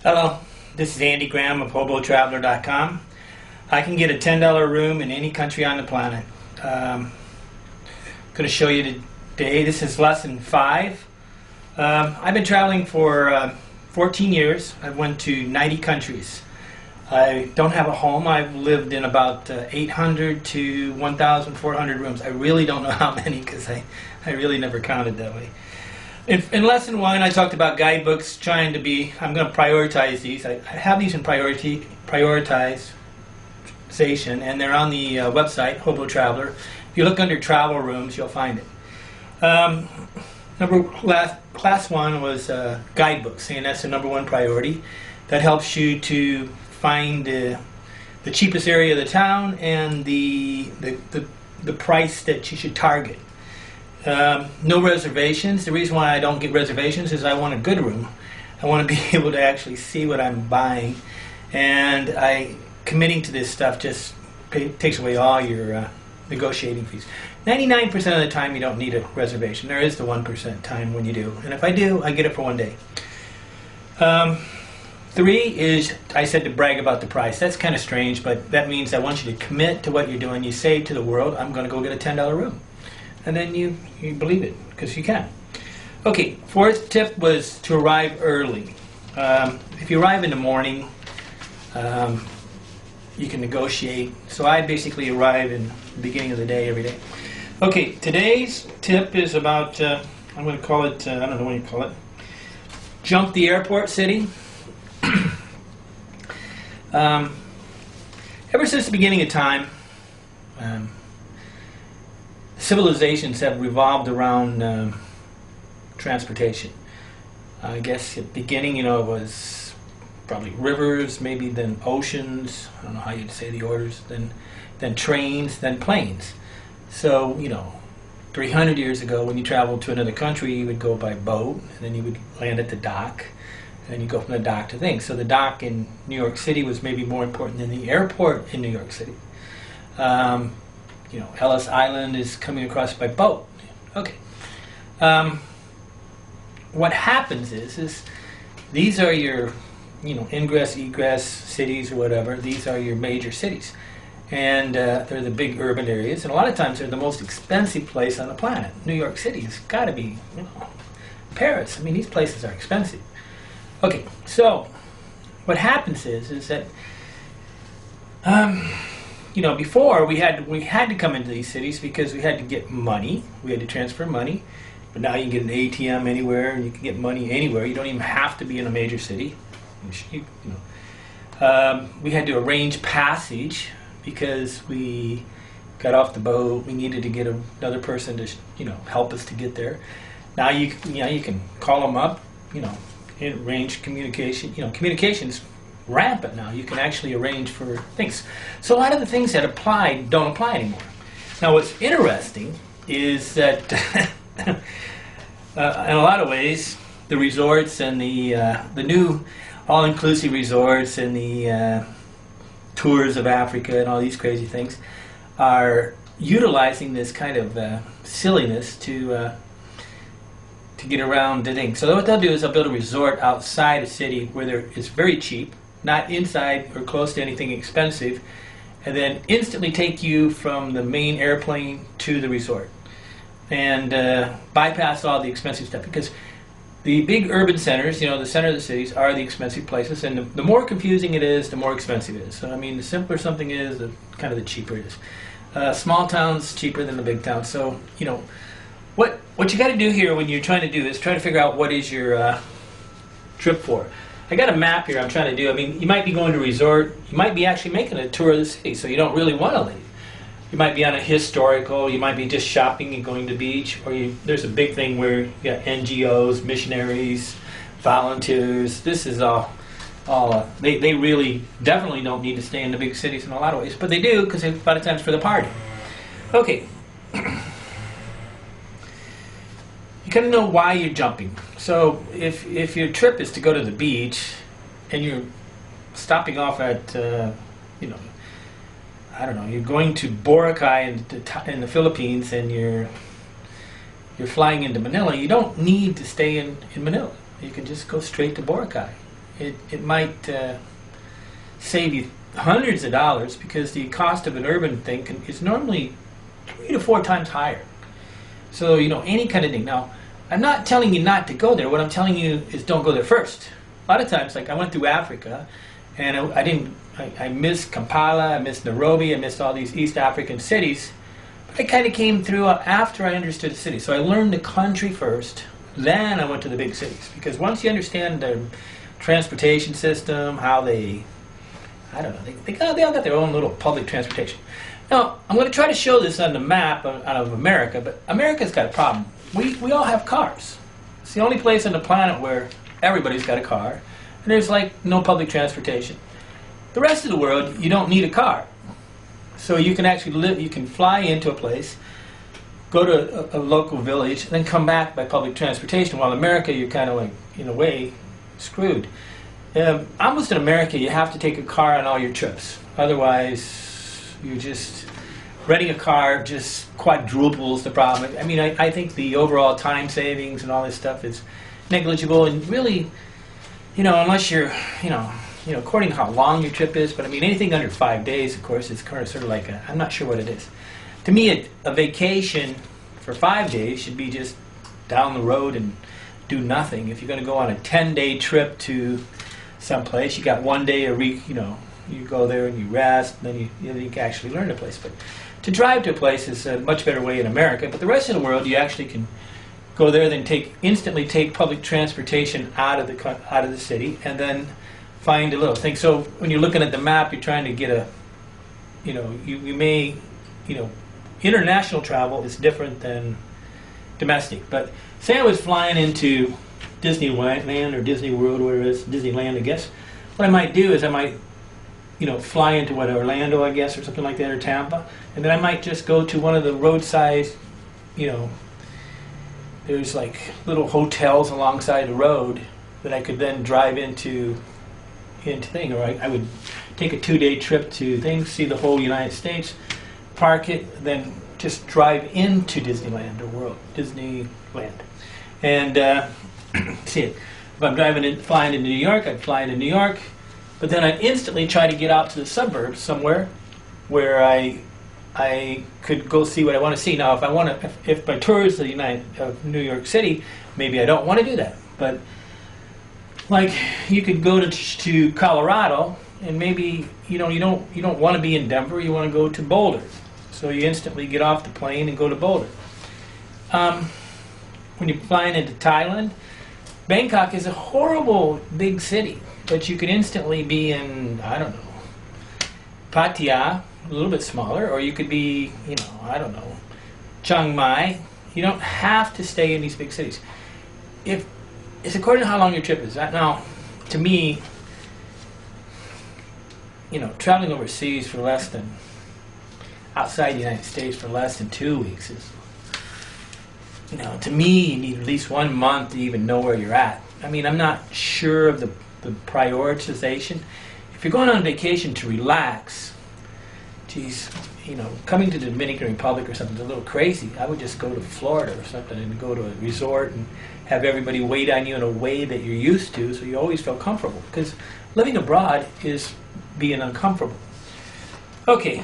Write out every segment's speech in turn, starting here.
Hello, this is Andy Graham of HoboTraveler.com. I can get a $10 room in any country on the planet. I'm going to show you today. This is lesson 5. I've been traveling for 14 years. I've went to 90 countries. I don't have a home. I've lived in about 800 to 1,400 rooms. I really don't know how many because I really never counted that way. In lesson 1, I talked about guidebooks, I'm going to prioritize these. I have these in prioritization, and they're on the website, Hobo Traveler. If you look under travel rooms, you'll find it. Class 1 was guidebooks, and that's the #1 priority. That helps you to find the cheapest area of the town and the price that you should target. No reservations. The reason why I don't get reservations is I want a good room. I want to be able to actually see what I'm buying, and committing to this stuff just takes away all your negotiating fees. 99% of the time you don't need a reservation. There is the 1% time when you do, and if I do, I get it for one day. 3 is, I said, to brag about the price. That's kind of strange, but that means I want you to commit to what you're doing. You say to the world, I'm going to go get a $10 room. And then you believe it, because you can. Okay, 4th tip was to arrive early. If you arrive in the morning, you can negotiate. So I basically arrive in the beginning of the day every day. Okay, today's tip is about, I'm going to call it, I don't know what you call it, jump the airport city. Ever since the beginning of time, civilizations have revolved around transportation. I guess at the beginning, it was probably rivers, maybe then oceans, I don't know how you'd say the orders, then trains, then planes. So, 300 years ago when you traveled to another country, you would go by boat, and then you would land at the dock, and you go from the dock to things. So the dock in New York City was maybe more important than the airport in New York City. Ellis Island is coming across by boat. Okay. What happens is these are your, ingress, egress cities or whatever. These are your major cities. And they're the big urban areas. And a lot of times they're the most expensive place on the planet. New York City has got to be, Paris. I mean, these places are expensive. Okay, so what happens is that before we had to come into these cities because we had to get money. We had to transfer money. But now you can get an ATM anywhere, and you can get money anywhere. You don't even have to be in a major city. We had to arrange passage because we got off the boat. We needed to get another person to help us to get there. Now you can call them up, arrange communication. Communication's rampant now. You can actually arrange for things. So a lot of the things that don't apply anymore. Now what's interesting is that in a lot of ways the resorts and the new all-inclusive resorts and the tours of Africa and all these crazy things are utilizing this kind of silliness to get around the thing. So what they'll do is they'll build a resort outside a city where it's very cheap, not inside or close to anything expensive, and then instantly take you from the main airplane to the resort and bypass all the expensive stuff, because the big urban centers, the center of the cities, are the expensive places, and the more confusing it is, the more expensive it is. So I mean, the simpler something is, the cheaper it is. Small towns cheaper than the big towns. So what you got to do here when you're trying to do is try to figure out what is your trip for. I got a map here I'm trying to do. I mean, you might be going to a resort. You might be actually making a tour of the city, so you don't really want to leave. You might be on a historical. You might be just shopping and going to the beach. Or there's a big thing where you got NGOs, missionaries, volunteers. This is all they really definitely don't need to stay in the big cities in a lot of ways. But they do, because a lot of times for the party. Okay. You got to know why you're jumping. So if your trip is to go to the beach and you're stopping off at, I don't know, you're going to Boracay in the Philippines and you're flying into Manila, you don't need to stay in Manila. You can just go straight to Boracay. It might save you hundreds of dollars, because the cost of an urban thing is normally 3 to 4 times higher. So, any kind of thing. Now, I'm not telling you not to go there. What I'm telling you is don't go there first. A lot of times, like I went through Africa, and I missed Kampala, I missed Nairobi, I missed all these East African cities. But I kind of came through after I understood the city. So I learned the country first, then I went to the big cities. Because once you understand their transportation system, how they, I don't know, they all got their own little public transportation. Now, I'm going to try to show this on the map of America, but America's got a problem. We all have cars. It's the only place on the planet where everybody's got a car, and there's like no public transportation. The rest of the world, you don't need a car. So you can actually you can fly into a place, go to a local village, and then come back by public transportation. While in America, you're kind of like, in a way, screwed. Almost in America, you have to take a car on all your trips. Otherwise, you're just renting a car just quadruples the problem. I mean, I think the overall time savings and all this stuff is negligible, and really, unless you're, according to how long your trip is, but I mean, anything under 5 days, of course, is kind of sort of like I'm not sure what it is. To me, a vacation for 5 days should be just down the road and do nothing. If you're going to go on a 10-day trip to someplace, you got 1 day a week, you go there and you rest, and then you can actually learn the place. But to drive to a place is a much better way in America. But the rest of the world, you actually can go there, then instantly take public transportation out of the city, and then find a little thing. So when you're looking at the map, you're trying to get you may, international travel is different than domestic. But say I was flying into Disneyland or Disney World, where it is, Disneyland, I guess. What I might do is I might, fly into Orlando, I guess, or something like that, or Tampa, and then I might just go to one of the roadside, there's like little hotels alongside the road that I could then drive into thing, or I would take a 2-day trip to things, see the whole United States, park it, then just drive into Disneyland or Disneyland, and see it. If I'm flying into New York, I'd fly into New York, but then I'd instantly try to get out to the suburbs somewhere where I could go see what I want to see. Now, if my tour is of New York City, maybe I don't want to do that. But like, you could go to Colorado, and maybe you don't want to be in Denver. You want to go to Boulder, so you instantly get off the plane and go to Boulder. When you're flying into Thailand, Bangkok is a horrible big city, but you could instantly be in, I don't know, Pattaya, a little bit smaller, or you could be, I don't know, Chiang Mai. You don't have to stay in these big cities. It's according to how long your trip is. Now, to me, traveling overseas for less than, outside the United States for less than 2 weeks is, to me, you need at least 1 month to even know where you're at. I mean, I'm not sure of the prioritization. If you're going on vacation to relax, geez, coming to the Dominican Republic or something is a little crazy. I would just go to Florida or something and go to a resort and have everybody wait on you in a way that you're used to, so you always feel comfortable. Because living abroad is being uncomfortable. Okay.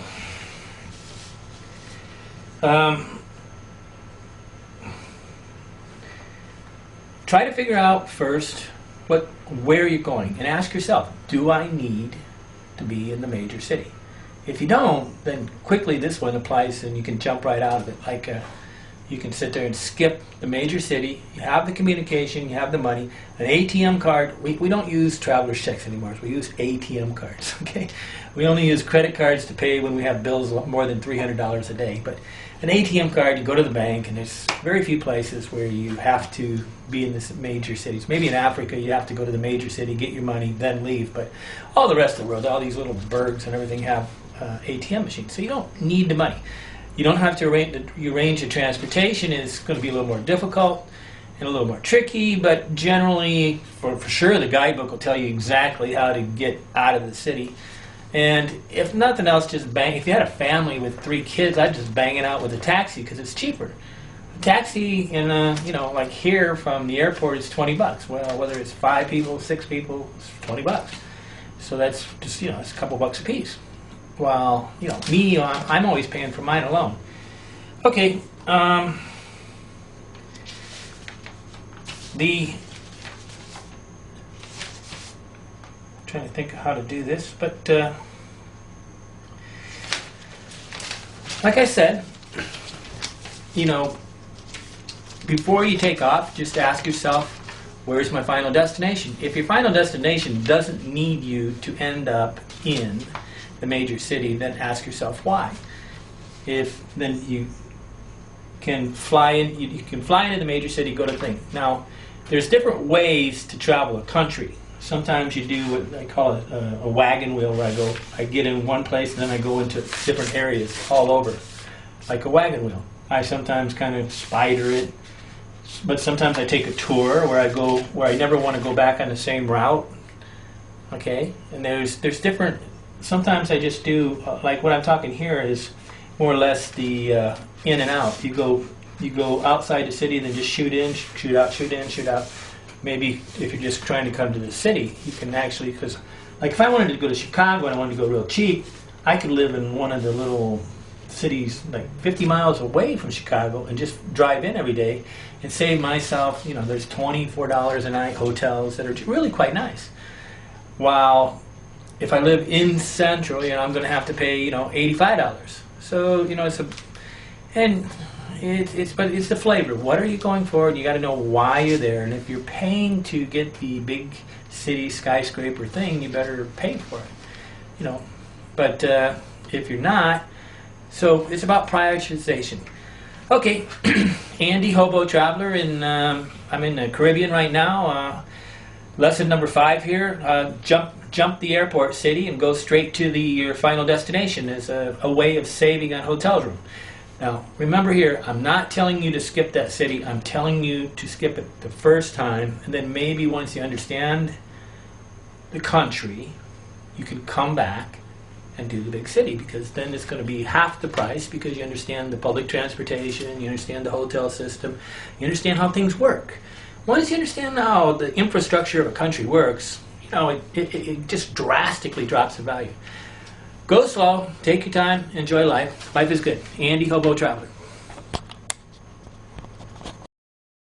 Try to figure out first where you're going, and ask yourself, do I need to be in the major city? If you don't, then quickly this one applies, and you can jump right out of it. Like you can sit there and skip the major city. You have the communication, you have the money, an ATM card. We don't use traveler's checks anymore. We use ATM cards. Okay, we only use credit cards to pay when we have bills more than $300 a day. But an ATM card, you go to the bank, and there's very few places where you have to be in the major cities. Maybe in Africa, you have to go to the major city, get your money, then leave. But all the rest of the world, all these little burgs and everything have ATM machines. So you don't need the money. You don't have to arrange the transportation. Is going to be a little more difficult and a little more tricky, but generally, for sure, the guidebook will tell you exactly how to get out of the city. And if nothing else, just bang. If you had a family with 3 kids, I'd just bang it out with a taxi because it's cheaper. taxi in like here from the airport is $20. Well, whether it's 5 people, 6 people, it's $20. So that's just it's a couple bucks a piece. While me, I'm always paying for mine alone. Okay. Trying to think of how to do this, but like I said, before you take off, just ask yourself, where's my final destination? If your final destination doesn't need you to end up in the major city, then ask yourself why. Then you can fly in, you can fly into the major city, go to the thing. Now, there's different ways to travel a country. Sometimes you do what I call it a wagon wheel, where I get in one place and then I go into different areas all over, like a wagon wheel. I sometimes kind of spider it, but sometimes I take a tour where I go where I never want to go back on the same route. Okay, and there's different. Sometimes I just do like what I'm talking here is more or less the in and out. You go outside the city, then just shoot in, shoot out, shoot in, shoot out. Maybe if you're just trying to come to the city, you can actually, because like if I wanted to go to Chicago and I wanted to go real cheap, I could live in one of the little cities like 50 miles away from Chicago and just drive in every day and save myself, there's $24 a night hotels that are really quite nice. While if I live in Central, I'm going to have to pay, $85. So, but it's the flavor. What are you going for? And you got to know why you're there. And if you're paying to get the big city skyscraper thing, you better pay for it. But if you're not, so it's about prioritization. Okay, Andy, Hobo Traveler, I'm in the Caribbean right now. Lesson number 5 here. Jump the airport city and go straight to your final destination as a way of saving on hotel room. Now, remember here, I'm not telling you to skip that city. I'm telling you to skip it the first time, and then maybe once you understand the country, you can come back and do the big city, because then it's going to be half the price because you understand the public transportation, you understand the hotel system, you understand how things work. Once you understand how the infrastructure of a country works, it just drastically drops the value. Go slow, take your time, enjoy life. Life is good. Andy, Hobo Traveler.